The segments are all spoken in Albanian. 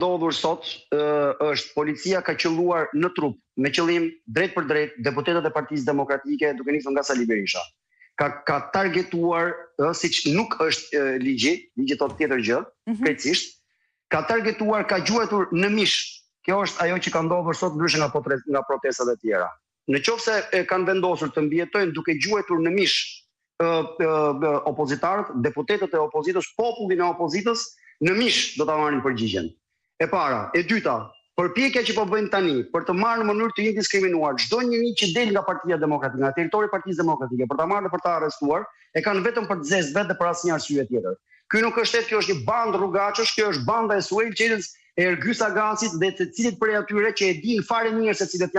ndodhur sot është policia ka qelluar në trup me qëllim drejt për drejt deputetët e Partisë Demokratike duke nisur nga Sali Berisha. Ka targetuar, siç nuk është ligji thot tjetër gjë, krejtësisht, ka targetuar, ka gjuetur në mish. Kjo është ajo që ka ndodhur sot ndryshe nga protestat e tjera. Në qoftë se kanë vendosur të mbijetojnë duke gjuetur në mish opozitarët, deputetët e opozitës, popullin e opozitës, në mish do ta marrin përgjigjen. E para, e dyta, përpjekja që po bëjnë tani për të marrë në mënyrë të indiskriminuar çdo njeri që del nga Partia Demokratike, nga territori i Partisë Demokratike, për ta marrë dhe për ta arrestuar, e kanë vetëm për të zezë vetë dhe për asnjë arsye tjetër. Ky nuk është kjo është një bandë rrugaçësh, kjo është banda e Suel Qelës, e Ergyes Agasit dhe të cilit prej atyre që e din fare mirë se cilët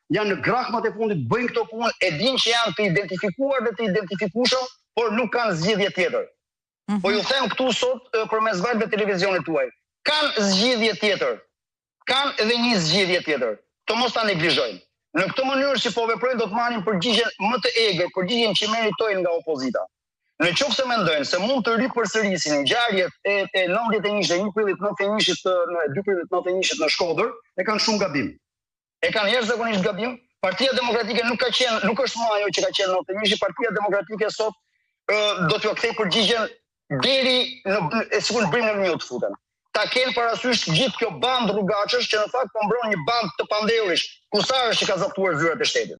janë në grahmat e fundit, bëjnë këto punë, e din që janë të identifikuar dhe të identifikueshëm, por nuk kanë zgjidhje tjetër. Po ju them këtu sot përmes valve televizionit tuaj, kanë zgjidhje tjetër. Kanë edhe një zgjidhje tjetër. Të mos ta neglizhojnë. Në këtë mënyrë që po veprojnë do të marrin përgjigjen më të egër, përgjigjen që meritojnë nga opozita. Në qoftë se mendojnë se mund të ripërsërisin ngjarjet e 91-shit, 1 prillit 91-shit në 2 prillit 91-shit në Shkodër, e kanë shumë gabim. E kanë jashtëzakonisht gabim. Partia Demokratike nuk është më ajo që ka qenë në 91-shit. Partia Demokratike sot do t'ju kthej përgjigjen deri në sigurisht brimën e të futen. Ta kenë parasysh gjithë kjo bandë rrugaçësh që në fakt po mbron një bandë të pandehurish, kusarësh që ka zaptuar zyrat e shtetit.